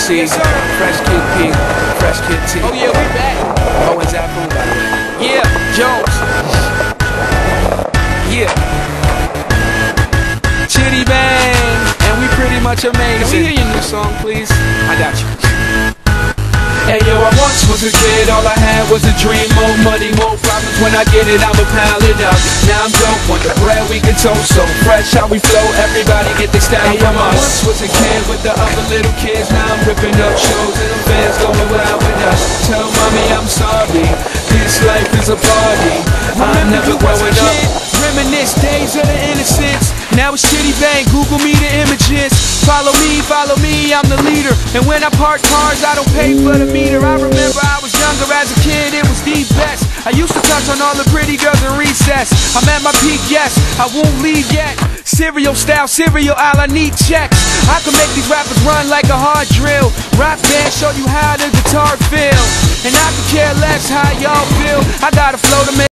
C, Fresh Kid P, Fresh Kid T. Oh yeah, we back. Oh, and Zafu, by the way. Yeah, Jones. Yeah. Chitty Bang, and we pretty much amazing. Can we hear your new song, please? I got you. Hey yo, I once was a kid, all I had was a dream. More money, more problems, when I get it, I'ma pile it up. Now I'm dope, want the bread we can toast. So fresh how we flow, everybody get the style from us. I once was a kid with the other little kids. Now I'm ripping up shows and the fans going wild with us. Tell mommy I'm sorry, this life is a party. I'm never growing up. Reminisce days of the innocence. Now it's Chitty Bang, Google me the images. Follow me, I'm the leader. And when I park cars, I don't pay for the meter. I remember I was younger as a kid, it was the best. I used to touch on all the pretty girls in recess. I'm at my peak, yes, I won't leave yet. Cereal style, cereal aisle, I need checks. I can make these rappers run like a hard drill. Rock band, show you how the guitar feels. And I could care less how y'all feel. I got a flow to make